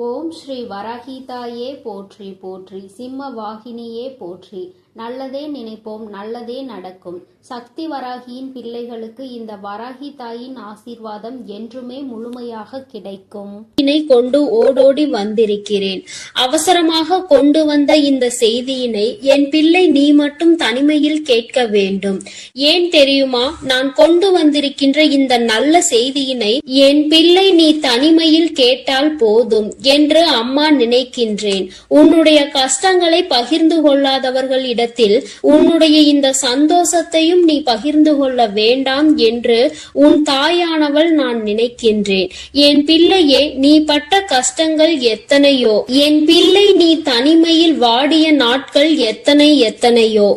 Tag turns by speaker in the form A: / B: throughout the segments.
A: ஓம் ஸ்ரீ வராகிதாயே போற்றி போற்றி, சிம்ம வாகினியே போற்றி. நல்லதே நினைப்போம், நல்லதே நடக்கும். சக்தி வராகியின் பிள்ளைகளுக்கு இந்த வராகி தாயின் ஆசீர்வாதம் என்றுமே முழுமையாக கிடைக்கும். கொண்டு ஓடோடி வந்திருக்கிறேன். அவசரமாக கொண்டு வந்த இந்த செய்தியினை என் பிள்ளை நீ மட்டும் தனிமையில் கேட்க வேண்டும். ஏன் தெரியுமா? நான் கொண்டு வந்திருக்கின்ற இந்த நல்ல செய்தியினை என் பிள்ளை நீ தனிமையில் கேட்டால் போதும் என்று அம்மா நினைக்கின்றேன். உன்னுடைய கஷ்டங்களை பகிர்ந்து கொள்ளாதவர்கள் உன்னுடைய இந்த சந்தோஷத்தையும் நீ பகிர்ந்து கொள்ள வேண்டாம் என்று உன் தாயானவள் நான் நினைக்கின்றேன். என் பிள்ளையே, நீ பட்ட கஷ்டங்கள் எத்தனையோ, என் பிள்ளை நீ தனிமையில் வாடிய நாட்கள் எத்தனையோ.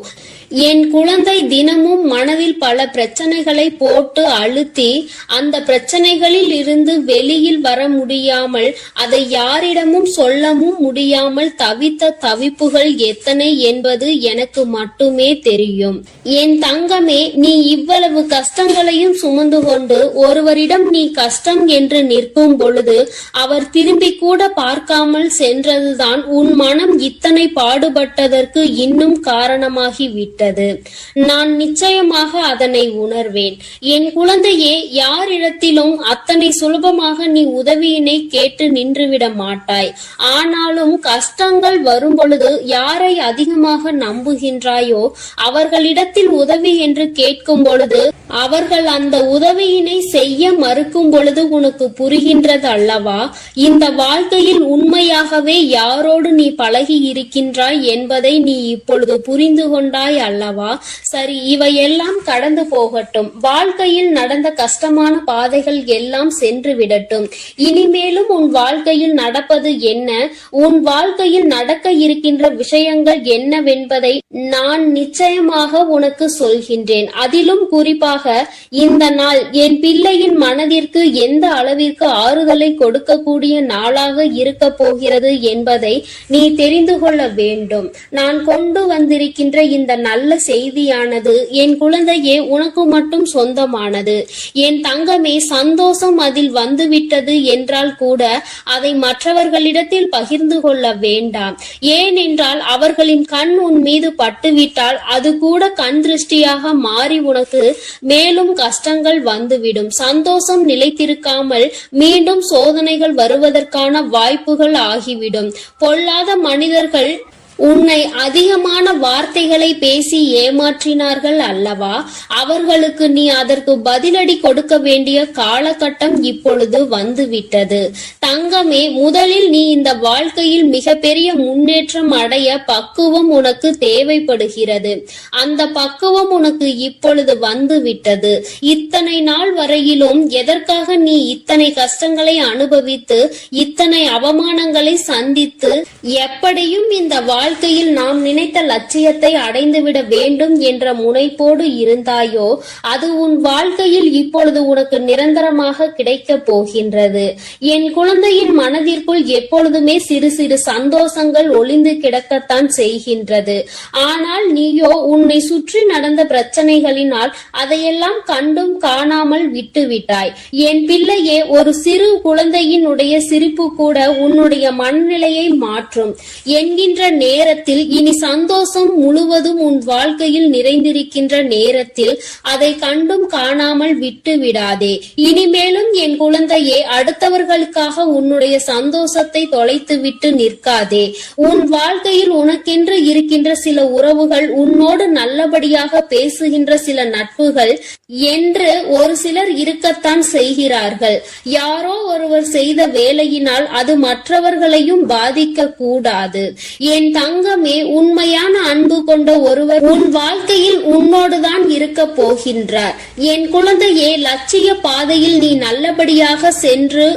A: என் குழந்தை தினமும் மனதில் பல பிரச்சனைகளை போட்டு அழுத்தி அந்த பிரச்சனைகளில் இருந்து வெளியில் வர முடியாமல், அதை யாரிடமும் சொல்லவும் முடியாமல் தவித்த தவிப்புகள் எத்தனை என்பது எனக்கு மட்டுமே தெரியும். என் தங்கமே, நீ இவ்வளவு கஷ்டங்களையும் சுமந்து கொண்டு ஒருவரிடம் நீ கஷ்டம் என்று நிற்கும் பொழுது அவர் திரும்பி கூட பார்க்காமல் சென்றதுதான் உன் மனம் இத்தனை பாடுபட்டதற்கு இன்னும் காரணமாகிவிட்டது. நான் நிச்சயமாக அதனை உணர்வேன். என் குழந்தையே, யாரிடத்திலும் அத்தனை சுலபமாக நீ உதவியினை கேட்டு நின்றுவிட மாட்டாய். ஆனாலும் கஷ்டங்கள் வரும் பொழுது யாரை அதிகமாக நம்புகின்றாயோ அவர்களிடத்தில் உதவி என்று கேட்கும் பொழுது அவர்கள் அந்த உதவியினை செய்ய மறுக்கும் பொழுது உனக்கு புரிகின்றது அல்லவா? இந்த வாழ்க்கையில் உண்மையாகவே யாரோடு நீ பழகி இருக்கின்றாய் என்பதை நீ இப்பொழுது புரிந்து கொண்டாய் அல்லவா? சரி, இவையெல்லாம் கடந்து போகட்டும். வாழ்க்கையில் நடந்த கஷ்டமான பாதைகள் எல்லாம் சென்று விடட்டும். இனிமேலும் உன் வாழ்க்கையில் நடப்பது என்ன, உன் வாழ்க்கையில் நடக்க இருக்கின்ற விஷயங்கள் என்னவென்பதை நான் நிச்சயமாக உனக்கு சொல்கின்றேன். அதிலும் குறிப்பாக இந்த நாள் என் பிள்ளையின் மனதிற்கு எந்த அளவிற்கு ஆறுதலை கொடுக்கக்கூடிய நாளாக இருக்க போகிறது என்பதை நீ தெரிந்து கொள்ள வேண்டும். நான் கொண்டு வந்திருக்கின்ற இந்த நல்ல செய்தியானது என் குழந்தையே உனக்கு மட்டும் சொந்தமானது. என் தங்கமே, சந்தோஷம் அதில் வந்துவிட்டது என்றால் கூட அதை மற்றவர்களிடத்தில் பகிர்ந்து கொள்ள வேண்டாம். ஏனென்றால் அவர்களின் கண் உன் மீது பட்டுவிட்டால் அது கூட கண் திருஷ்டியாக மாறி உனக்கு மேலும் கஷ்டங்கள் வந்துவிடும். சந்தோஷம் நிலைத்திருக்காமல் மீண்டும் சோதனைகள் வருவதற்கான வாய்ப்புகள் ஆகிவிடும். பொல்லாத மனிதர்கள் உன்னை அதிகமான வார்த்தைகளை பேசி ஏமாற்றினார்கள் அல்லவா? அவர்களுக்கு நீ அதற்கு பதிலடி கொடுக்க வேண்டிய காலகட்டம் இப்பொழுது வந்துவிட்டது. தங்கமே, முதலில் நீ இந்த வாழ்க்கையில் மிகப்பெரிய முன்னேற்றம் அடைய பக்குவம் உனக்கு தேவைப்படுகிறது. அந்த பக்குவம் உனக்கு இப்பொழுது வந்துவிட்டது. இத்தனை நாள் வரையிலும் எதற்காக நீ இத்தனை கஷ்டங்களை அனுபவித்து இத்தனை அவமானங்களை சந்தித்து எப்படியும் இந்த வாழ்க்கையில் நாம் நினைத்த லட்சியத்தை அடைந்துவிட வேண்டும் என்ற முனைப்போடு இருந்தாயோ, அது உன் வாழ்க்கையில் இப்பொழுது உனக்கு நிரந்தரமாக கிடைக்க போகின்றது. என் குழந்தையின் மனதிற்குள் எப்பொழுதுமே சிறு சிறு சந்தோஷங்கள் ஒளிந்து கிடக்கத்தான் செய்கின்றது. ஆனால் நீயோ உன்னை சுற்றி நடந்த பிரச்சனைகளினால் அதையெல்லாம் கண்டும் காணாமல் விட்டுவிட்டாய். என் பிள்ளையே, ஒரு சிறு குழந்தையினுடைய சிரிப்பு கூட உன்னுடைய மனநிலையை மாற்றும் என்கின்ற நேரத்தில் இனி சந்தோஷம் முழுவதும் உன் வாழ்க்கையில் நிறைந்திருக்கின்ற நேரத்தில் அதை கண்டும் காணாமல் விட்டு விடாதே. இனிமேலும் என் குழந்தையே, அடுத்தவர்களுக்காக உன்னுடைய சந்தோஷத்தை தொலைத்து விட்டு நிற்காதே. உன் வாழ்க்கையில் உனக்கென்று இருக்கின்ற சில உறவுகள், உன்னோடு நல்லபடியாக பேசுகின்ற சில நட்புகள் என்று ஒரு சிலர் இருக்கத்தான் செய்கிறார்கள். யாரோ ஒருவர் செய்த வேலையினால் அது மற்றவர்களையும் பாதிக்க கூடாது. என் தங்கமே, உண்மையான அன்பு கொண்ட ஒருவர் உன் வாழ்க்கையில் உன்னோடுதான் இருக்க போகின்றார். என் குழந்தையே, லட்சிய பாதையில் நீ நல்லபடியாக சென்று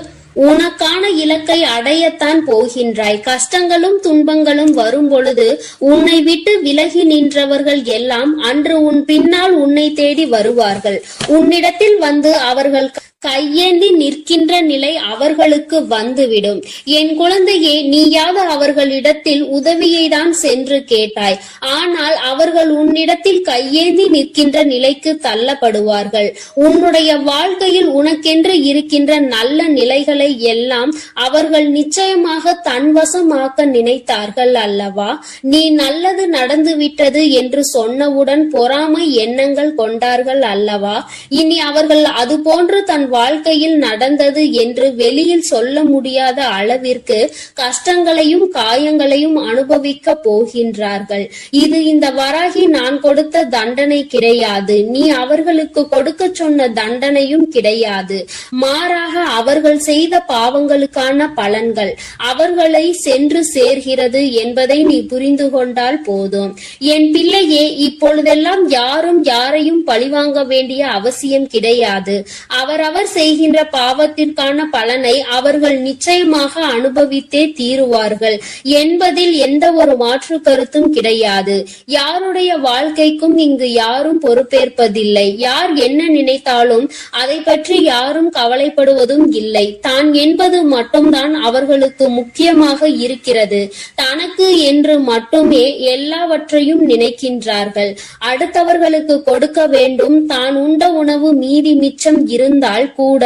A: உனக்கான இலக்கை அடையத்தான் போகின்றாய். கஷ்டங்களும் துன்பங்களும் வரும் பொழுது உன்னை விட்டு விலகி நின்றவர்கள் எல்லாம் அன்று உன் பின்னால் உன்னை தேடி வருவார்கள். உன்னிடத்தில் வந்து அவர்கள் கையேந்தி நிற்கின்ற நிலை அவர்களுக்கு வந்துவிடும். என் குழந்தையே, நீயாவது அவர்களிடத்தில் உதவியை தான் சென்று கேட்டாய். ஆனால் அவர்கள் உன்னிடத்தில் கையேந்தி நிற்கின்ற நிலைக்கு தள்ளப்படுவார்கள். உன்னுடைய வாழ்க்கையில் உனக்கென்று இருக்கின்ற நல்ல நிலைகளை எல்லாம் அவர்கள் நிச்சயமாக தன்வசமாக்க நினைத்தார்கள் அல்லவா? நீ நல்லது நடந்துவிட்டது என்று சொன்னவுடன் பொறாமை எண்ணங்கள் கொண்டார்கள் அல்லவா? இனி அவர்கள் அது போன்று தன் வாழ்க்கையில் நடந்தது என்று வெளியில் சொல்ல முடியாத அளவிற்கு கஷ்டங்களையும் காயங்களையும் அனுபவிக்க போகின்றார்கள். இது இந்த வராகி நான் கொடுத்த தண்டனை கிடையாது. நீ அவர்களுக்கு கொடுக்க சொன்ன தண்டனையும் கிடையாது. மாறாக அவர்கள் செய்த பாவங்களுக்கான பலன்கள் அவர்களை சென்று சேர்கிறது என்பதை நீ புரிந்து கொண்டால் போதும். என் பிள்ளையே, இப்பொழுதெல்லாம் யாரும் யாரையும் பழிவாங்க வேண்டிய அவசியம் கிடையாது. அவரவர் செய்கின்ற பாவத்திற்கான பலனை அவர்கள் நிச்சயமாக அனுபவித்தே தீருவார்கள் என்பதில் எந்த ஒரு மாற்று கருத்தும் கிடையாது. யாருடைய வாழ்க்கைக்கும் இங்கு யாரும் பொறுப்பேற்பதில்லை. யார் என்ன நினைத்தாலும் அதை பற்றி யாரும் கவலைப்படுவதும் இல்லை. தான் என்பது மட்டும்தான் அவர்களுக்கு முக்கியமாக இருக்கிறது. தனக்கு என்று மட்டுமே எல்லாவற்றையும் நினைக்கின்றார்கள். அடுத்தவர்களுக்கு கொடுக்க வேண்டும். தான் உண்ட உணவு மீதி மிச்சம் இருந்தால் கூட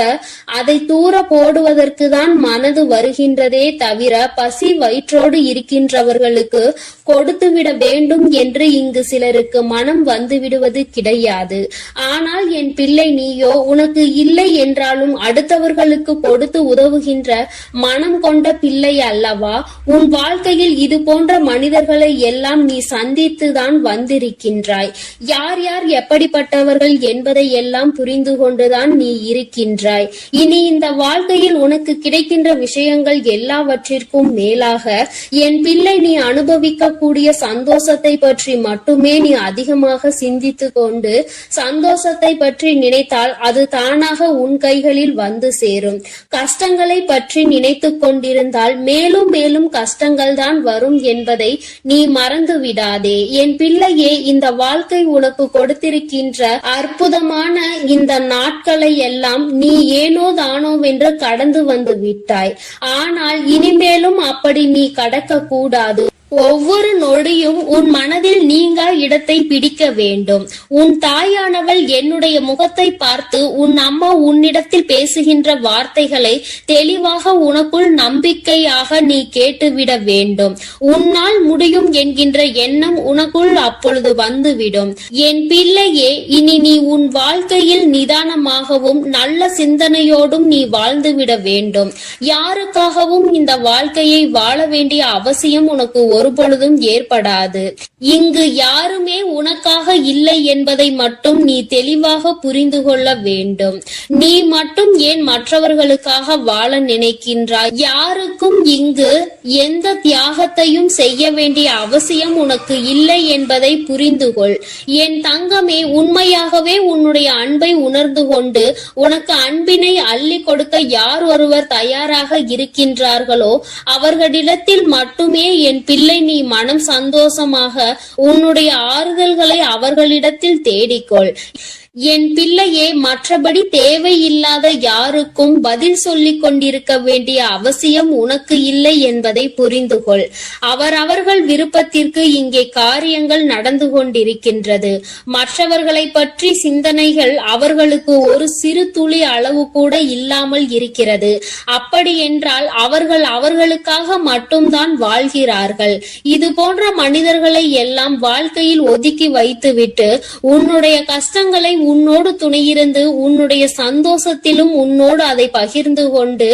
A: அதை தூர போடுவதற்கு தான் மனது வருகின்றதே தவிர பசி வயிற்றோடு இருக்கின்றவர்களுக்கு கொடுத்துவிட வேண்டும் என்று இங்கு சிலருக்கு மனம் வந்து விடுவது கிடையாது. ஆனால் என் பிள்ளை, நீயோ உனக்கு இல்லை என்றாலும் அடுத்தவர்களுக்கு கொடுத்து உதவுகின்ற மனம் கொண்ட பிள்ளை அல்லவா? உன் வாழ்க்கையில் இது போன்ற மனிதர்களை எல்லாம் நீ சந்தித்துதான் வந்திருக்கின்றாய். யார் யார் எப்படிப்பட்டவர்கள் என்பதை எல்லாம் புரிந்து கொண்டுதான் நீ இருக்கின்றாய். இனி இந்த வாழ்க்கையில் உனக்கு கிடைக்கின்ற விஷயங்கள் எல்லாவற்றிற்கும் மேலாக என் பிள்ளை, நீ அனுபவிக்கக்கூடிய சந்தோஷத்தை பற்றி மட்டுமே நீ அதிகமாக சிந்தித்து கொண்டு சந்தோஷத்தை பற்றி நினைத்தால் அது தானாக உன் கைகளில் வந்து சேரும். கஷ்டங்களை பற்றி நினைத்து கொண்டிருந்தால் மேலும் மேலும் கஷ்டங்கள் தான் வரும் என்பதை நீ மறந்து விடாதே. என் பிள்ளையே, இந்த வாழ்க்கை உனக்கு கொடுத்திருக்கின்ற அற்புதமான இந்த நாட்களை எல்லாம் நீ ஏனோ தானோவென்று கடந்து வந்து விட்டாய். ஆனால் இனிமேலும் அப்படி நீ கடக்க கூடாது. ஒவ்வொரு நொடியும் உன் மனதில் நீங்கா இடத்தை பிடிக்க வேண்டும். உன் தாயானவள் என்னுடைய முகத்தை பார்த்து உன் அம்மா உன்னிடத்தில் பேசுகின்ற வார்த்தைகளை தெளிவாக உனக்குள் நம்பிக்கையாக நீ கேட்டுவிட வேண்டும். உன்னால் முடியும் என்கின்ற எண்ணம் உனக்குள் அப்பொழுது வந்துவிடும். என் பிள்ளையே, இனி நீ உன் வாழ்க்கையில் நிதானமாகவும் நல்ல சிந்தனையோடும் நீ வாழ்ந்துவிட வேண்டும். யாருக்காகவும் இந்த வாழ்க்கையை வாழ வேண்டிய அவசியம் உனக்கு ஒருபொழுதும் ஏற்படாது. இங்கு யாருமே உனக்காக இல்லை என்பதை மட்டும் நீ தெளிவாக புரிந்து கொள்ள வேண்டும். நீ மட்டும் ஏன் மற்றவர்களுக்காக வாழ நினைக்கின்றாய்? யாருக்கும் இங்கு எந்த தியாகத்தையும் செய்ய வேண்டிய அவசியம் உனக்கு இல்லை என்பதை புரிந்து கொள். என் தங்கமே, உண்மையாகவே உன்னுடைய அன்பை உணர்ந்து கொண்டு உனக்கு அன்பினை அள்ளி கொடுக்க யார் ஒருவர் தயாராக இருக்கின்றார்களோ அவர்களிடத்தில் மட்டுமே என் பிள்ளை நீ மனம் சந்தோஷமாக உன்னுடைய ஆறுதல்களை அவர்களிடத்தில் தேடிக்கொள். என் பிள்ளையே, மற்றபடி தேவையில்லாத யாருக்கும் பதில் சொல்லிக் கொண்டிருக்க வேண்டிய அவசியம் உனக்கு இல்லை என்பதை புரிந்து கொள். அவரவர்கள் விருப்பத்திற்கு இங்கே காரியங்கள் நடந்து கொண்டிருக்கின்றது. மற்றவர்களை பற்றி சிந்தனைகள் அவர்களுக்கு ஒரு சிறு துளி அளவு கூட இல்லாமல் இருக்கிறது. அப்படி என்றால் அவர்கள் அவர்களுக்காக மட்டும்தான் வாழ்கிறார்கள். இது போன்ற மனிதர்களை எல்லாம் வாழ்க்கையில் ஒதுக்கி வைத்துவிட்டு உன்னுடைய கஷ்டங்களை உன்னோடு துணையிருந்து உன்னுடைய சந்தோஷத்திலும் உன்னோடு அதை பகிர்ந்து கொண்டு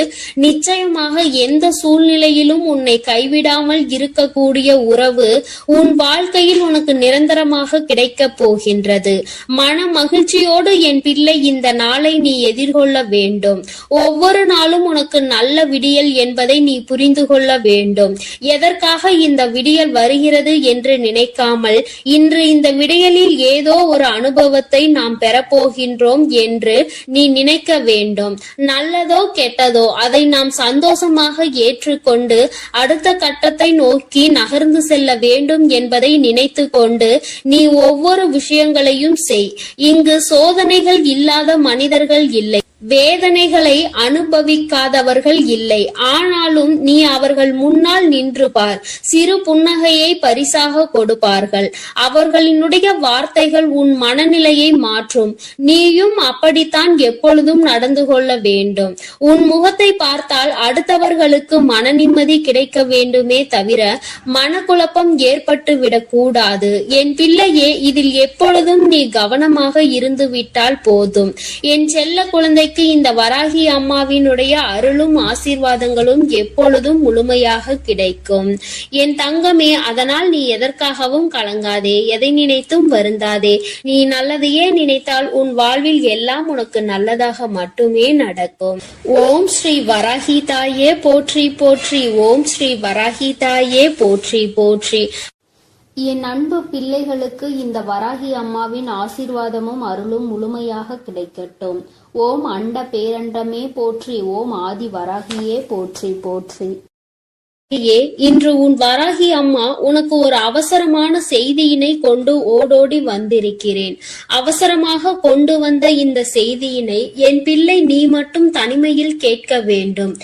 A: நிச்சயமாக எந்த சூழ்நிலையிலும் உன்னை கைவிடாமல் இருக்கக்கூடிய உறவு உன் வாழ்க்கையில் உனக்கு நிரந்தரமாக கிடைக்க போகின்றது. மன மகிழ்ச்சியோடு என் பிள்ளை இந்த நாளை நீ எதிர்கொள்ள வேண்டும். ஒவ்வொரு நாளும் உனக்கு நல்ல விடியல் என்பதை நீ புரிந்து கொள்ள வேண்டும். எதற்காக இந்த விடியல் வருகிறது என்று நினைக்காமல் இன்று இந்த விடியலில் ஏதோ ஒரு அனுபவத்தை நாம் பெறப்போகின்றோம் என்று நீ நினைக்க வேண்டும். நல்லதோ கெட்டதோ அதை நாம் சந்தோஷமாக ஏற்றுக்கொண்டு அடுத்த கட்டத்தை நோக்கி நகர்ந்து செல்ல வேண்டும் என்பதை நினைத்து கொண்டு நீ ஒவ்வொரு விஷயங்களையும் செய். இங்கு சோதனைகள் இல்லாத மனிதர்கள் இல்லை. வேதனைகளை அனுபவிக்காதவர்கள் இல்லை. ஆனாலும் நீ அவர்கள் முன்னால் நின்று பார். சிறு புன்னகையை பரிசாக கொடுப்பார்கள். அவர்களினுடைய வார்த்தைகள் உன் மனநிலையை மாற்றும். நீயும் அப்படித்தான் எப்பொழுதும் நடந்து கொள்ள வேண்டும். உன் முகத்தை பார்த்தால் அடுத்தவர்களுக்கு மன நிம்மதி கிடைக்க வேண்டுமே தவிர மனக்குழப்பம் ஏற்பட்டு விடக்கூடாது. என் பிள்ளையே, இதில் எப்பொழுதும் நீ கவனமாக இருந்து விட்டால் போதும். என் செல்ல குழந்தை இந்த வராகி அம்மாவினுடைய அருளும் ஆசீர்வாதங்களும் எப்பொழுதும் முழுமையாக கிடைக்கும். என் தங்கமே, அதனால் நீ எதற்காகவும் கலங்காதே, எதை நினைத்தும் வருந்தாதே. நீ நல்லதையே நினைத்தால் உன் வாழ்வில் எல்லாம் உனக்கு நல்லதாக மட்டுமே நடக்கும். ஓம் ஸ்ரீ வராகி தாயே போற்றி போற்றி. ஓம் ஸ்ரீ வராகி தாயே போற்றி போற்றி. என் அன்பு பிள்ளைகளுக்கு இந்த வராகி அம்மாவின் ஆசீர்வாதமும் அருளும் முழுமையாக கிடைக்கட்டும். ஓம் அண்ட பேரண்டமே போற்றி. ஓம் ஆதி வராகியே போற்றி போற்றி. இன்று உன் வராகி அம்மா உனக்கு ஒரு அவசரமான செய்தியினை கொண்டு ஓடோடி வந்திருக்கிறேன். அவசரமாக கொண்டு வந்த இந்த செய்தியினை என் பிள்ளை நீ மட்டும் தனிமையில் கேட்க வேண்டும்.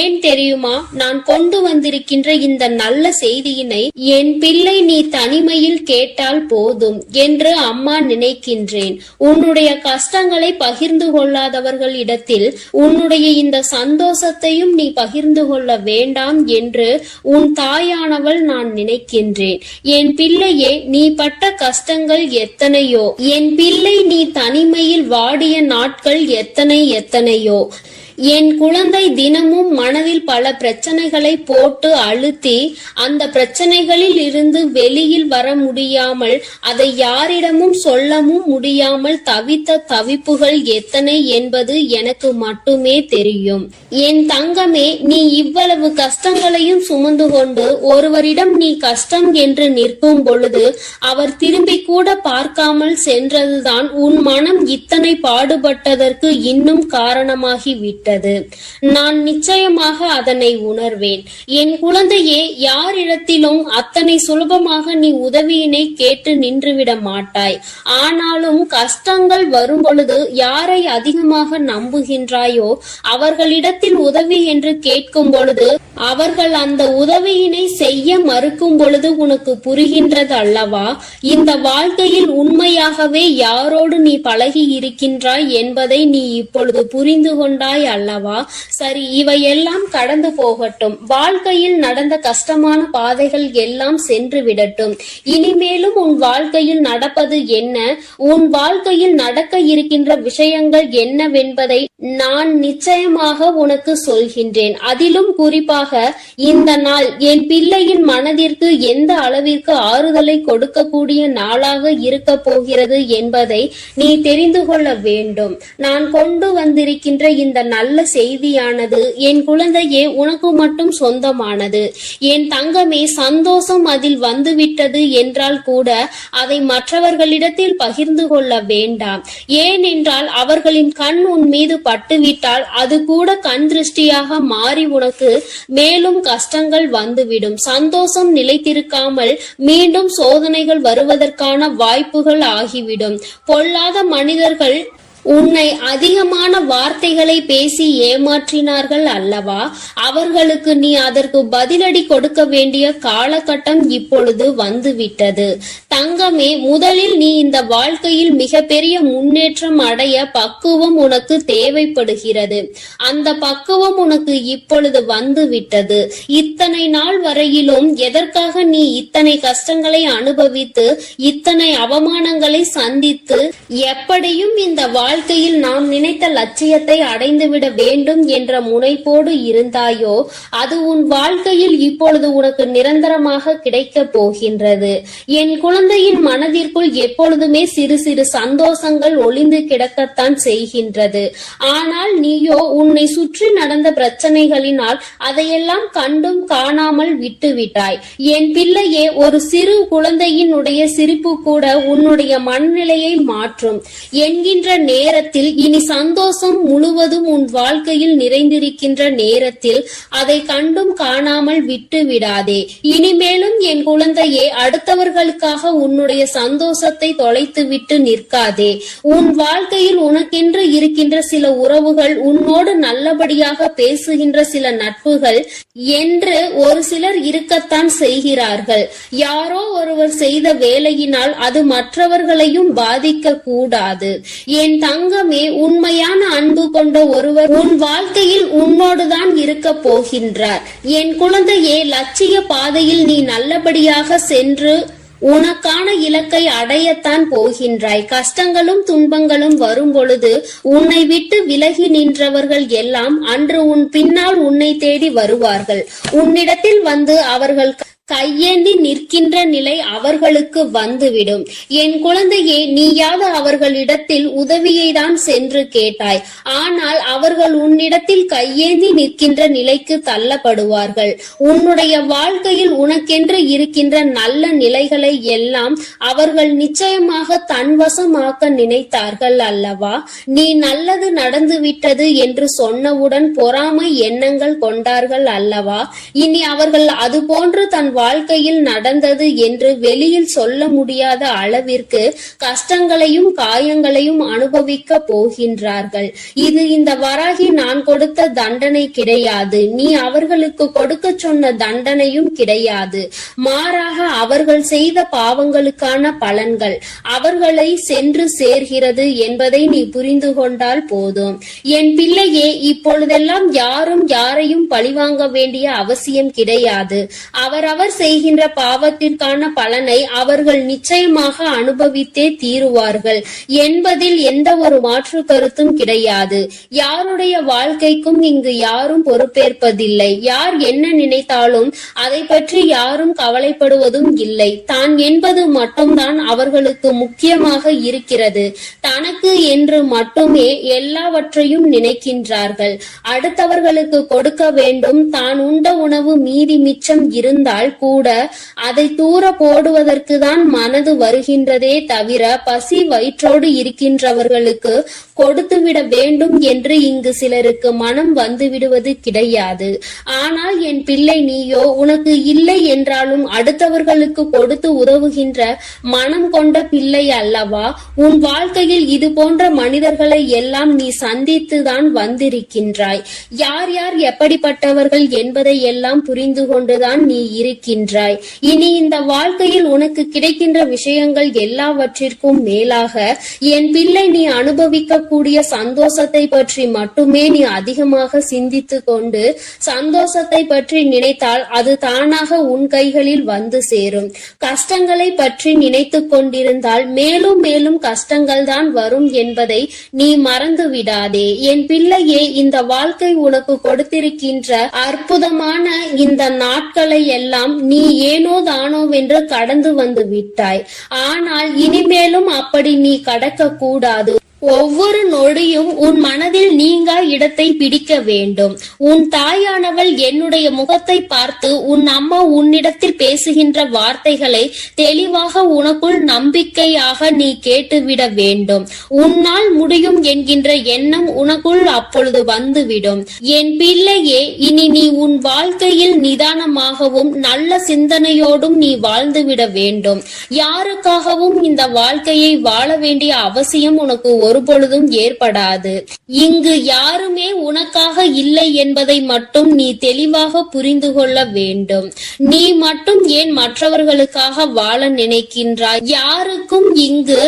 A: ஏன் தெரியுமா? நான் கொண்டு வந்திருக்கின்ற இந்த நல்ல செய்தியினை என் பிள்ளை நீ தனிமையில் கேட்டால் போதும் என்று அம்மா நினைக்கின்றேன். உன்னுடைய கஷ்டங்களை பகிர்ந்து கொள்ளாதவர்களிடத்தில் உன்னுடைய இந்த சந்தோஷத்தையும் நீ பகிர்ந்து கொள்ள வேண்டாம் என்று உன் தாயானவள் நான் நினைக்கின்றேன். என் பிள்ளையே, நீ பட்ட கஷ்டங்கள் எத்தனையோ. என் பிள்ளை நீ தனிமையில் வாடிய நாட்கள் எத்தனையோ. என் குழந்தை தினமும் மனதில் பல பிரச்சனைகளை போட்டு அழுத்தி அந்த பிரச்சனைகளில் இருந்து வெளியில் வர முடியாமல் அதை யாரிடமும் சொல்லவும் முடியாமல் தவித்த தவிப்புகள் எத்தனை என்பது எனக்கு மட்டுமே தெரியும். என் தங்கமே, நீ இவ்வளவு கஷ்டங்களையும் சுமந்து கொண்டு ஒருவரிடம் நீ கஷ்டம் என்று நிற்கும் பொழுது அவர் திரும்பி கூட பார்க்காமல் சென்றதுதான் உன் மனம் இத்தனை பாடுபட்டதற்கு இன்னும் காரணமாகிவிட்டது. நான் நிச்சயமாக அதனை உணர்வேன். என் குழந்தையே, யாரிடத்திலும் அத்தனை சுலபமாக நீ உதவியினை கேட்டு நின்றுவிட மாட்டாய். ஆனாலும் கஷ்டங்கள் வரும் பொழுது யாரை அதிகமாக நம்புகின்றாயோ அவர்களிடத்தில் உதவி என்று கேட்கும் பொழுது அவர்கள் அந்த உதவியினை செய்ய மறுக்கும் பொழுது உனக்கு புரிகின்றது அல்லவா? இந்த வாழ்க்கையில் உண்மையாகவே யாரோடு நீ பழகி இருக்கின்றாய் என்பதை நீ இப்பொழுது புரிந்து கொண்டாய் அல்லவா? சரி, இவையெல்லாம் கடந்து போகட்டும். வாழ்க்கையில் நடந்த கஷ்டமான பாதைகள் எல்லாம் சென்று விடட்டும். இனிமேலும் உன் வாழ்க்கையில் நடப்பது என்ன, உன் வாழ்க்கையில் நடக்க இருக்கின்ற விஷயங்கள் என்னவென்பதை நான் நிச்சயமாக உனக்கு சொல்கின்றேன். அதிலும் குறிப்பாக இந்த நாள் என் பிள்ளையின் மனதிற்கு எந்த அளவிற்கு ஆறுதலை கொடுக்கக்கூடிய நாளாக இருக்க போகிறது என்பதை நீ தெரிந்து கொள்ள வேண்டும். நான் கொண்டு வந்திருக்கின்ற இந்த நல்ல செய்தியானது என் குழந்தையே உனக்கு மட்டும் சொந்தமானது. என் தங்கமே, சந்தோஷம் அதில் வந்துவிட்டது என்றால் கூட அதை மற்றவர்களிடத்தில் பகிர்ந்து கொள்ள வேண்டாம். ஏனென்றால் அவர்களின் கண் உன் மீது பட்டுவிட்டால் அது கூட கண் திருஷ்டியாக மாறி உனக்கு மேலும் கஷ்டங்கள் வந்துவிடும். சந்தோஷம் நிலைத்திருக்காமல் மீண்டும் சோதனைகள் வருவதற்கான வாய்ப்புகள் ஆகிவிடும். பொல்லாத மனிதர்கள் உன்னை அதிகமான வார்த்தைகளை பேசி ஏமாற்றினார்கள் அல்லவா? அவர்களுக்கு நீ அதற்கு பதிலடி கொடுக்க வேண்டிய காலகட்டம் இப்பொழுது வந்துவிட்டது. தங்கமே, முதலில் நீ இந்த வாழ்க்கையில் மிகப்பெரிய முன்னேற்றம் அடைய பக்குவம் உனக்கு தேவைப்படுகிறது. அந்த பக்குவம் உனக்கு இப்பொழுது வந்துவிட்டது. இத்தனை நாள் வரையிலும் எதற்காக நீ இத்தனை கஷ்டங்களை அனுபவித்து இத்தனை அவமானங்களை சந்தித்து எப்படியும் இந்த வாழ்க்கையில் நாம் நினைத்த லட்சியத்தை அடைந்துவிட வேண்டும் என்ற முனைப்போடு இருந்தாயோ அது உன் வாழ்க்கையில் இப்பொழுது உனக்கு நிரந்தரமாக கிடைக்க போகின்றது. என் குழந்தையின் மனதிற்குள் எப்பொழுதுமே சிறு சிறு சந்தோஷங்கள் ஒளிந்து கிடக்கத்தான் செய்கின்றது. ஆனால் நீயோ உன்னை சுற்றி நடந்த பிரச்சனைகளினால் அதையெல்லாம் கண்டும் காணாமல் விட்டுவிட்டாய். என் பிள்ளையே, ஒரு சிறு குழந்தையினுடைய சிரிப்பு கூட உன்னுடைய மனநிலையை மாற்றும் என்கின்ற நேரத்தில், இனி சந்தோஷம் முழுவதும் உன் வாழ்க்கையில் நிறைந்திருக்கின்ற நேரத்தில் அதை கண்டும் காணாமல் விட்டு விடாதே. இனிமேலும் என் குழந்தையே, அடுத்தவர்களுக்காக உன்னுடைய சந்தோஷத்தை தொலைத்து விட்டு நிற்காதே. உன் வாழ்க்கையில் உனக்கென்று இருக்கின்ற சில உறவுகள், உன்னோடு நல்லபடியாக பேசுகின்ற சில நட்புகள் என்று ஒரு சிலர் இருக்கத்தான் செய்கிறார்கள். யாரோ ஒருவர் செய்த வேலையினால் அது மற்றவர்களையும் பாதிக்க கூடாது. என் தங்கமே, உண்மையான அன்பு கொண்ட ஒருவர் உன் வாழ்க்கையில் உன்னோடுதான் இருக்க போகின்றார். என் குழந்தையே, லட்சிய பாதையில் நீ நல்லபடியாக சென்று உனக்கான இலக்கை அடையத்தான் போகின்றாய். கஷ்டங்களும் துன்பங்களும் வரும் பொழுது உன்னை விட்டு விலகி நின்றவர்கள் எல்லாம் அன்று உன் பின்னால் உன்னை தேடி வருவார்கள். உன்னிடத்தில் வந்து அவர்கள் கையேந்தி நிற்கின்ற நிலை அவர்களுக்கு வந்துவிடும். என் குழந்தையே, நீயாவது அவர்களிடத்தில் உதவியை தான் சென்று கேட்டாய். ஆனால் அவர்கள் உன்னிடத்தில் கையேந்தி நிற்கின்ற நிலைக்கு தள்ளப்படுவார்கள். உன்னுடைய வாழ்க்கையில் உனக்கென்று இருக்கின்ற நல்ல நிலைகளை எல்லாம் அவர்கள் நிச்சயமாக தன்வசமாக்க நினைத்தார்கள் அல்லவா? நீ நல்லது நடந்து விட்டது என்று சொன்னவுடன் பொறாமை எண்ணங்கள் கொண்டார்கள் அல்லவா? இனி அவர்கள் அது போன்று தன் வாழ்க்கையில் நடந்தது என்று வெளியில் சொல்ல முடியாத அளவிற்கு கஷ்டங்களையும் காயங்களையும் அனுபவிக்க போகின்றார்கள். இது இந்த வராகி நான் கொடுத்த தண்டனை கிடையாது. நீ அவர்களுக்கு கொடுக்க சொன்ன தண்டனையும் கிடையாது. மாறாக அவர்கள் செய்த பாவங்களுக்கான பலன்கள் அவர்களை சென்று சேர்கிறது என்பதை நீ புரிந்து கொண்டால் போதும். என் பிள்ளையே, இப்பொழுதெல்லாம் யாரும் யாரையும் பழிவாங்க வேண்டிய அவசியம் கிடையாது. அவரவர் செய்கின்ற பாவத்திற்கான பலனை அவர்கள் நிச்சயமாக அனுபவித்தே தீருவார்கள் என்பதில் எந்த ஒரு மாற்று கருத்தும் கிடையாது. யாருடைய வாழ்க்கைக்கும் இங்கு யாரும் பொறுப்பேற்பதில்லை. யார் என்ன நினைத்தாலும் அதை பற்றி யாரும் கவலைப்படுவதும் இல்லை. தான் என்பது மட்டும்தான் அவர்களுக்கு முக்கியமாக இருக்கிறது. தனக்கு என்று மட்டுமே எல்லாவற்றையும் நினைக்கின்றார்கள். அடுத்தவர்களுக்கு கொடுக்க வேண்டும். தான் உண்ட உணவு மீதி மிச்சம் இருந்தால் கூட அதை தூர போடுவதற்கு தான் மனது வருகின்றதே தவிர பசி வயிற்றோடு இருக்கின்றவர்களுக்கு கொடுத்துவிட வேண்டும் என்று இங்கு சிலருக்கு மனம் வந்து விடுவது கிடையாது. ஆனால் என் பிள்ளை, நீயோ உனக்கு இல்லை என்றாலும் அடுத்தவர்களுக்கு கொடுத்து உதவுகின்ற மனம் கொண்ட பிள்ளை அல்லவா? உன் வாழ்க்கையில் இது போன்ற மனிதர்களை எல்லாம் நீ சந்தித்துதான் வந்திருக்கின்றாய். யார் யார் எப்படிப்பட்டவர்கள் என்பதை எல்லாம் புரிந்து கொண்டுதான் நீ இருக்கின்றாய். இனி இந்த வாழ்க்கையில் உனக்கு கிடைக்கின்ற விஷயங்கள் எல்லாவற்றிற்கும் மேலாக என் பிள்ளை, நீ அனுபவிக்க கூடிய சந்தோஷத்தை பற்றி மட்டுமே நீ அதிகமாக சிந்தித்து கொண்டு சந்தோஷத்தை பற்றி நினைத்தால் அது தானாக உன் கைகளில் வந்து சேரும். கஷ்டங்களை பற்றி நினைத்து கொண்டிருந்தால் மேலும் மேலும் கஷ்டங்கள் தான் வரும் என்பதை நீ மறந்து விடாதே. என் பிள்ளையே, இந்த வாழ்க்கை உனக்கு கொடுத்திருக்கின்ற அற்புதமான இந்த நாட்களை எல்லாம் நீ ஏனோ தானோவென்று கடந்து வந்து விட்டாய். ஆனால் இனிமேலும் அப்படி நீ கடக்க கூடாது. ஒவ்வொரு நொடியும் உன் மனதில் நீங்கா இடத்தை பிடிக்க வேண்டும். உன் தாயானவள் என்னுடைய முகத்தை பார்த்து உன் அம்மா உன்னிடத்தில் பேசுகின்ற வார்த்தைகளை தெளிவாக உனக்குள் நம்பிக்கையாக நீ கேட்டுவிட வேண்டும். உன்னால் முடியும் என்கின்ற எண்ணம் உனக்குள் அப்பொழுது வந்துவிடும். என் பிள்ளையே, இனி நீ உன் வாழ்க்கையில் நிதானமாகவும் நல்ல சிந்தனையோடும் நீ வாழ்ந்துவிட வேண்டும். யாருக்காகவும் இந்த வாழ்க்கையை வாழ வேண்டிய அவசியம் உனக்கு ஒருபொழுதும் ஏற்படாது. இங்கு யாருமே உனக்காக இல்லை என்பதை மட்டும் நீ தெளிவாக புரிந்து கொள்ள வேண்டும். நீ மட்டும் ஏன் மற்றவர்களுக்காக வாழ நினைக்கின்றாய்? யாருக்கும் இங்கு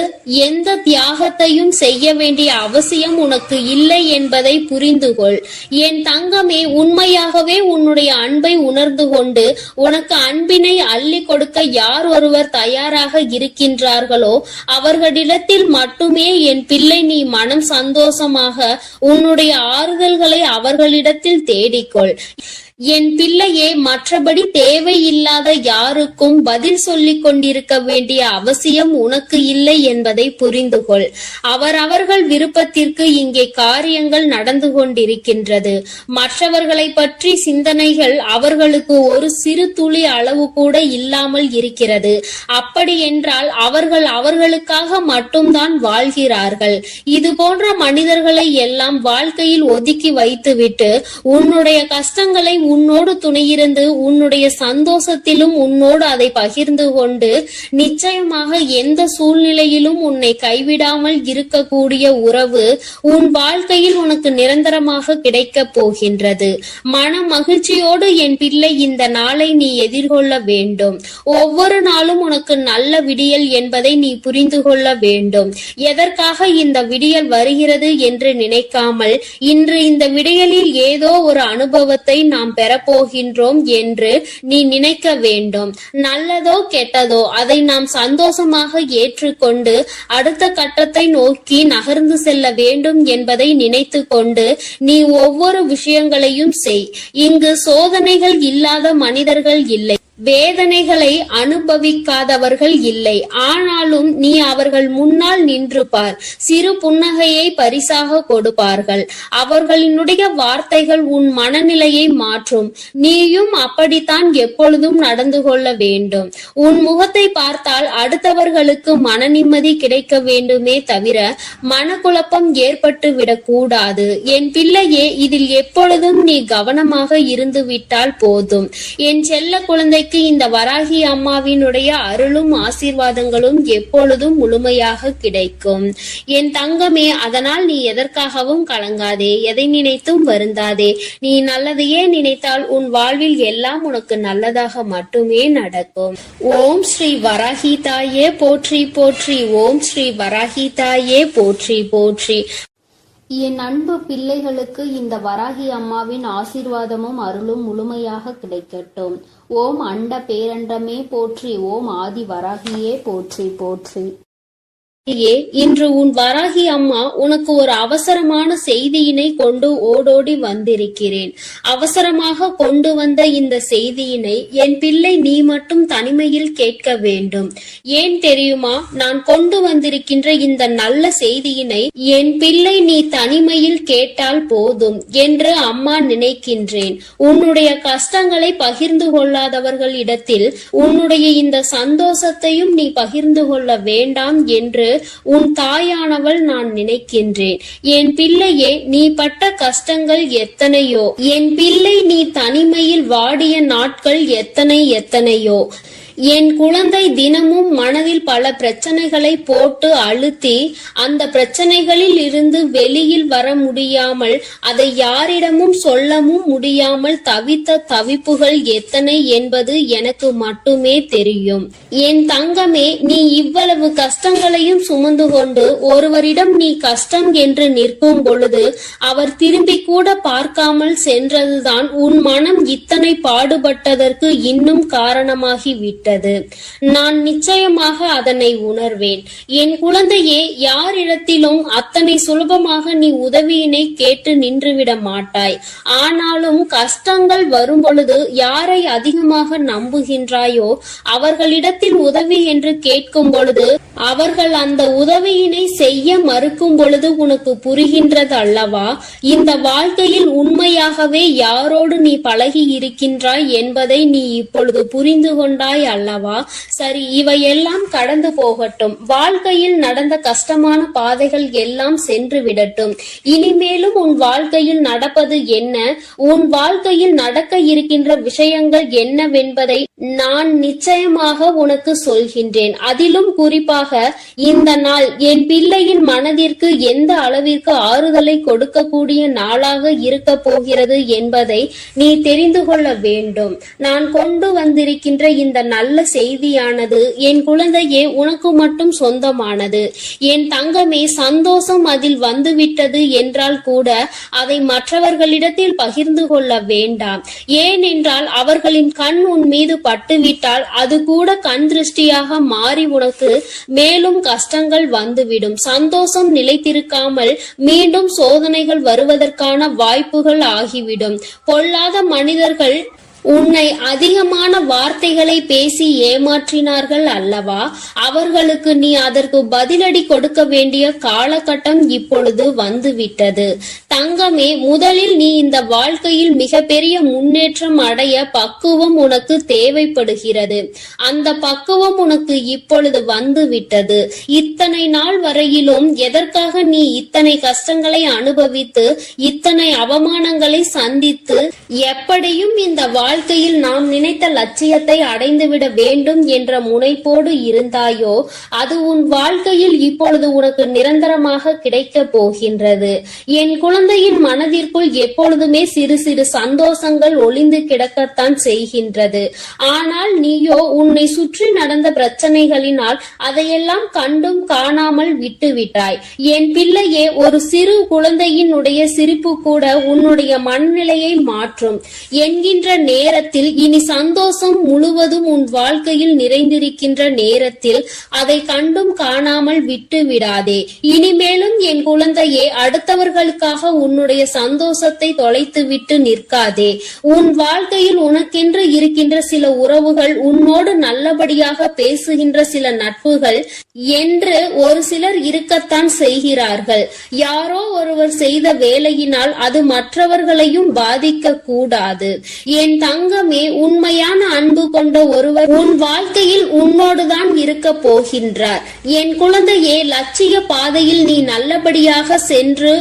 A: எந்த தியாகத்தையும் செய்ய வேண்டிய அவசியம் உனக்கு இல்லை என்பதை புரிந்து கொள். என் தங்கமே, உண்மையாகவே உன்னுடைய அன்பை உணர்ந்து கொண்டு உனக்கு அன்பினை அள்ளி கொடுக்க யார் ஒருவர் தயாராக இருக்கின்றார்களோ அவர்களிடத்தில் மட்டுமே என் பிள்ளை நீ மனம் சந்தோஷமாக உன்னுடைய ஆறுதல்களை அவர்களிடத்தில் தேடிக்கொள். என் பிள்ளையே, மற்றபடி தேவையில்லாத யாருக்கும் பதில் சொல்லிக் கொண்டிருக்க வேண்டிய அவசியம் உனக்கு இல்லை என்பதை புரிந்து கொள். அவரவர்கள் விருப்பத்திற்கு இங்கே காரியங்கள் நடந்து கொண்டிருக்கின்றது. மற்றவர்களை பற்றி சிந்தனைகள் அவர்களுக்கு ஒரு சிறு துளி அளவு கூட இல்லாமல் இருக்கிறது. அப்படி என்றால் அவர்கள் அவர்களுக்காக மட்டும்தான் வாழ்கிறார்கள். இது போன்ற மனிதர்களை எல்லாம் வாழ்க்கையில் ஒதுக்கி வைத்துவிட்டு உன்னுடைய கஷ்டங்களை உன்னோடு துணையிருந்து உன்னுடைய சந்தோஷத்திலும் உன்னோடு அதை பகிர்ந்து கொண்டு நிச்சயமாக எந்த சூழ்நிலையிலும் உன்னை கைவிடாமல் இருக்கக்கூடிய உறவு உன் வாழ்க்கையில் உனக்கு நிரந்தரமாக கிடைக்கப் போகின்றது. மன மகிழ்ச்சியோடு என் பிள்ளை இந்த நாளை நீ எதிர்கொள்ள வேண்டும். ஒவ்வொரு நாளும் உனக்கு நல்ல விடியல் என்பதை நீ புரிந்து கொள்ள வேண்டும். எதற்காக இந்த விடியல் வருகிறது என்று நினைக்காமல் இன்று இந்த விடியலில் ஏதோ ஒரு அனுபவத்தை நாம் பெறப்போகின்றோம் என்று நீ நினைக்க வேண்டும். நல்லதோ கெட்டதோ அதை நாம் சந்தோஷமாக ஏற்றுக்கொண்டு அடுத்த கட்டத்தை நோக்கி நகர்ந்து செல்ல வேண்டும் என்பதை நினைத்து கொண்டு நீ ஒவ்வொரு விஷயங்களையும் செய். இங்கு சோதனைகள் இல்லாத மனிதர்கள் இல்லை, வேதனைகளை அனுபவிக்காதவர்கள் இல்லை. ஆனாலும் நீ அவர்கள் முன்னால் நின்று பார். சிறு புன்னகையை பரிசாக கொடுப்பார்கள். அவர்களினுடைய வார்த்தைகள் உன் மனநிலையை மாற்றும். நீயும் அப்படித்தான் எப்பொழுதும் நடந்து கொள்ள வேண்டும். உன் முகத்தை பார்த்தால் அடுத்தவர்களுக்கு மன நிம்மதி கிடைக்க வேண்டுமே தவிர மனக்குழப்பம் ஏற்பட்டு விடக்கூடாது. என் பிள்ளையே, இதில் எப்பொழுதும் நீ கவனமாக இருந்து விட்டால் போதும். என் செல்ல குழந்தை இந்த வராகி அம்மாவினுடைய அருளும் ஆசீர்வாதங்களும் எப்பொழுதும் முழுமையாக கிடைக்கும். என் தங்கமே, அதனால் நீ எதற்காகவும் கலங்காதே, எதை நினைத்தும் வருந்தாதே. நீ நல்லதையே நினைத்தால் உன் வாழ்வில் எல்லாம் உனக்கு நல்லதாக மட்டுமே நடக்கும். ஓம் ஸ்ரீ வராகி தாயே போற்றி போற்றி. ஓம் ஸ்ரீ வராகி தாயே போற்றி போற்றி. என் அன்பு பிள்ளைகளுக்கு இந்த வராகி அம்மாவின் ஆசீர்வாதமும் அருளும் முழுமையாக கிடைக்கட்டும். ஓம் அண்ட பேரண்டமே போற்றி. ஓம் ஆதி வராகியே போற்றி போற்றி. இன்று உன் வராகி அம்மா உனக்கு ஒரு அவசரமான செய்தியினை கொண்டு ஓடோடி வந்திருக்கிறேன். அவசரமாக கொண்டு வந்த இந்த செய்தியினை என் பிள்ளை நீ மட்டும் தனிமையில் கேட்க வேண்டும். ஏன் தெரியுமா? நான் கொண்டு வந்திருக்கின்ற இந்த நல்ல செய்தியினை என் பிள்ளை நீ தனிமையில் கேட்டால் போதும் என்று அம்மா நினைக்கின்றேன். உன்னுடைய கஷ்டங்களை பகிர்ந்து கொள்ளாதவர்களிடத்தில் உன்னுடைய இந்த சந்தோஷத்தையும் நீ பகிர்ந்து கொள்ள வேண்டாம் என்று உன் தாயானவள் நான் நினைக்கின்றேன். என் பிள்ளையே, நீ பட்ட கஷ்டங்கள் எத்தனையோ, என் பிள்ளை நீ தனிமையில் வாடிய நாட்கள் எத்தனையோ. என் குழந்தை தினமும் மனதில் பல பிரச்சனைகளை போட்டு அழுத்தி அந்த பிரச்சனைகளில் இருந்து வெளியில் வர முடியாமல் அதை யாரிடமும் சொல்லவும் முடியாமல் தவித்த தவிப்புகள் எத்தனை என்பது எனக்கு மட்டுமே தெரியும். என் தங்கமே, நீ இவ்வளவு கஷ்டங்களையும் சுமந்து கொண்டு ஒருவரிடம் நீ கஷ்டம் என்று நிற்கும் பொழுது அவர் திரும்பி கூட பார்க்காமல் சென்றதுதான் உன் மனம் இத்தனை பாடுபட்டதற்கு இன்னும் காரணமாகி விட்டது. நான் நிச்சயமாக அதனை உணர்வேன். என் குழந்தையே, யாரிடத்திலும் அத்தனை சுலபமாக நீ உதவியினை கேட்டு நின்றுவிட மாட்டாய். ஆனாலும் கஷ்டங்கள் வரும் பொழுது யாரை அதிகமாக நம்புகின்றாயோ அவர்களிடத்தில் உதவி என்று கேட்கும் பொழுது அவர்கள் அந்த உதவியினை செய்ய மறுக்கும் பொழுது உனக்கு புரிகின்றது அல்லவா? இந்த வாழ்க்கையில் உண்மையாகவே யாரோடு நீ பழகி இருக்கின்றாய் என்பதை நீ இப்பொழுது புரிந்து கொண்டாய் அல்லவா? சரி, இவையெல்லாம் கடந்து போகட்டும். வாழ்க்கையில் நடந்த கஷ்டமான பாதைகள் எல்லாம் சென்று விடட்டும். இனிமேலும் உன் வாழ்க்கையில் நடப்பது என்ன, உன் வாழ்க்கையில் நடக்க இருக்கின்ற விஷயங்கள் என்னவென்பதை நான் நிச்சயமாக உனக்கு சொல்கின்றேன். அதிலும் குறிப்பாக இந்த நாள் என் பிள்ளையின் மனதிற்கு எந்த அளவிற்கு ஆறுதலை கொடுக்கக்கூடிய நாளாக இருக்க போகிறது என்பதை நீ தெரிந்து கொள்ள வேண்டும். நான் கொண்டு வந்திருக்கின்ற இந்த நல்ல நல்ல செய்தியானது. என் குழந்தையே, உனக்கு மட்டும் சொந்தமானது. என் தங்கமே, சந்தோஷம் அதில் வந்துவிட்டது என்றால் கூட அதை மற்றவர்களிடத்தில் பகிர்ந்து கொள்ள வேண்டாம். ஏனென்றால் அவர்களின் கண் உன் மீது பட்டுவிட்டால் அது கூட கண் திருஷ்டியாக மாறி உனக்கு மேலும் கஷ்டங்கள் வந்துவிடும். சந்தோஷம் நிலைத்திருக்காமல் மீண்டும் சோதனைகள் வருவதற்கான வாய்ப்புகள் ஆகிவிடும். பொல்லாத மனிதர்கள் உன்னை அதிகமான வார்த்தைகளை பேசி ஏமாற்றினார்கள் அல்லவா? அவர்களுக்கு நீ அதற்கு பதிலடி கொடுக்க வேண்டிய காலகட்டம் இப்பொழுது வந்துவிட்டது. தங்கமே, முதலில் நீ இந்த வாழ்க்கையில் மிகப்பெரிய முன்னேற்றம் அடைய பக்குவம் உனக்கு தேவைப்படுகிறது. அந்த பக்குவம் உனக்கு இப்பொழுது வந்துவிட்டது. இத்தனை நாள் வரையிலும் எதற்காக நீ இத்தனை கஷ்டங்களை அனுபவித்து இத்தனை அவமானங்களை சந்தித்து எப்படியும் இந்த வாழ்க்கையில் நாம் நினைத்த லட்சியத்தை அடைந்துவிட வேண்டும் என்ற முனைப்போடு இருந்தாயோ, அது உன் வாழ்க்கையில் இப்பொழுது உனக்கு நிரந்தரமாக கிடைக்க போகின்றது. என் குழந்தையின் மனதிற்குள் எப்பொழுதுமே சிறு சிறு சந்தோஷங்கள் ஒளிந்து கிடக்கத்தான் செய்கின்றது. ஆனால் நீயோ உன்னை சுற்றி நடந்த பிரச்சனைகளினால் அதையெல்லாம் கண்டும் காணாமல் விட்டுவிட்டாய். என் பிள்ளையே, ஒரு சிறு குழந்தையினுடைய சிரிப்பு கூட உன்னுடைய மனநிலையை மாற்றும் என்கின்ற நேரத்தில் இனி சந்தோஷம் முழுவதும் உன் வாழ்க்கையில் நிறைந்திருக்கின்ற நேரத்தில் அதை கண்டும் காணாமல் விட்டு விடாதே. இனிமேலும் என் குழந்தையே, அடுத்தவர்களுக்காக உன்னுடைய சந்தோஷத்தை தொலைத்து விட்டு நிற்காதே. உன் வாழ்க்கையில் உனக்கென்று இருக்கின்ற சில உறவுகள், உன்னோடு நல்லபடியாக பேசுகின்ற சில நட்புகள் என்று ஒரு சிலர் இருக்கத்தான் செய்கிறார்கள். யாரோ ஒருவர் செய்த வேலையினால் அது மற்றவர்களையும் பாதிக்க கூடாது. என் தங்கமே, உண்மையான அன்பு கொண்ட ஒருவர் உன் வாழ்க்கையில் உன்னோடுதான் இருக்க போகின்றார். என் குழந்தையே, லட்சிய பாதையில் நீ நல்லபடியாக சென்று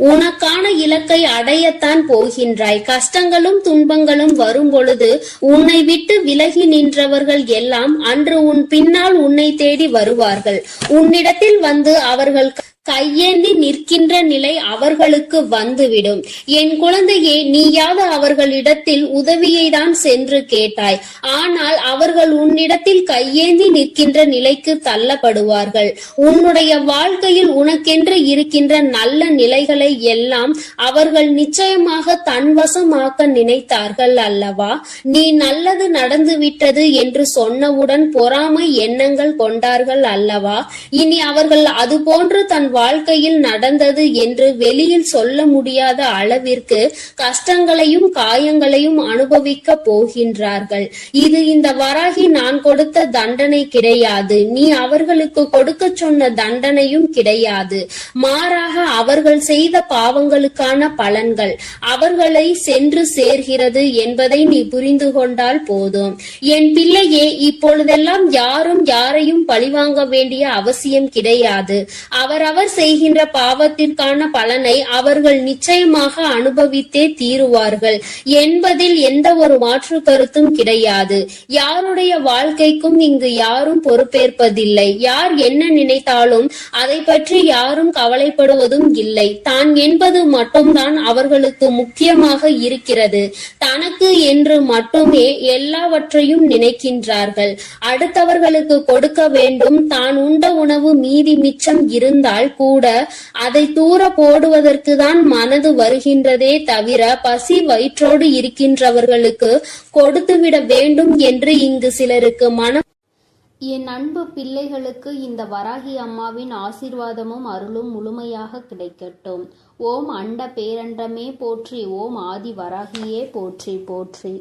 A: உனக்கான இலக்கை அடையத்தான் போகின்றாய். கஷ்டங்களும் துன்பங்களும் வரும் பொழுது உன்னை விட்டு விலகி நின்றவர்கள் எல்லாம் அன்று உன் பின்னால் உன்னை தேடி வருவார்கள். உன்னிடத்தில் வந்து அவர்கள் கையேந்தி நிற்கின்ற நிலை அவர்களுக்கு வந்துவிடும். என் குழந்தையே, நீயாவது அவர்களிடத்தில் உதவியை தான் சென்று கேட்டாய். ஆனால் அவர்கள் உன்னிடத்தில் கையேந்தி நிற்கின்ற நிலைக்கு தள்ளப்படுவார்கள். உன்னுடைய வாழ்க்கையில் உனக்கென்று இருக்கின்ற நல்ல நிலைகளை எல்லாம் அவர்கள் நிச்சயமாக தன்வசமாக்க நினைத்தார்கள் அல்லவா? நீ நல்லது நடந்து விட்டது என்று சொன்னவுடன் பொறாமை எண்ணங்கள் கொண்டார்கள் அல்லவா? இனி அவர்கள் அது போன்று தன் வாழ்க்கையில் நடந்தது என்று வெளியில் சொல்ல முடியாத அளவிற்கு கஷ்டங்களையும் காயங்களையும் அனுபவிக்க போகின்றார்கள். இது இந்த வராகி நான் கொடுத்த தண்டனை கிடையாது. நீ அவர்களுக்கு கொடுக்க சொன்ன தண்டனையும் கிடையாது. மாறாக அவர்கள் செய்த பாவங்களுக்கான பலன்கள் அவர்களை சென்று சேர்கிறது என்பதை நீ புரிந்து கொண்டால் போதும். என் பிள்ளையே, இப்பொழுதெல்லாம் யாரும் யாரையும் பழிவாங்க வேண்டிய அவசியம் கிடையாது. அவரவர் செய்கின்ற பாவத்திற்கான பலனை அவர்கள் நிச்சயமாக அனுபவித்தே தீருவார்கள் என்பதில் எந்த ஒரு மாற்று கருத்தும் கிடையாது. யாருடைய வாழ்க்கைக்கும் இங்கு யாரும் பொறுப்பேற்பதில்லை. யார் என்ன நினைத்தாலும் அதை பற்றி யாரும் கவலைப்படுவதும் இல்லை. தான் என்பது மட்டும்தான் அவர்களுக்கு முக்கியமாக இருக்கிறது. தனக்கு என்று மட்டுமே எல்லாவற்றையும் நினைக்கின்றார்கள். அடுத்தவர்களுக்கு கொடுக்க வேண்டும். தான் உண்ட உணவு மீதி மிச்சம் இருந்தால் கூட அதை தூர போடுவதற்கு தான் மனது வருகின்றதே தவிர பசி வயிற்றோடு இருக்கின்றவர்களுக்கு கொடுத்துவிட வேண்டும் என்று இங்கு சிலருக்கு மனம்.
B: என் அன்பு பிள்ளைகளுக்கு இந்த வராகி அம்மாவின் ஆசீர்வாதமும் அருளும் முழுமையாக கிடைக்கட்டும். ஓம் அண்ட பேரண்டமே போற்றி. ஓம் ஆதி வராகியே போற்றி போற்றி.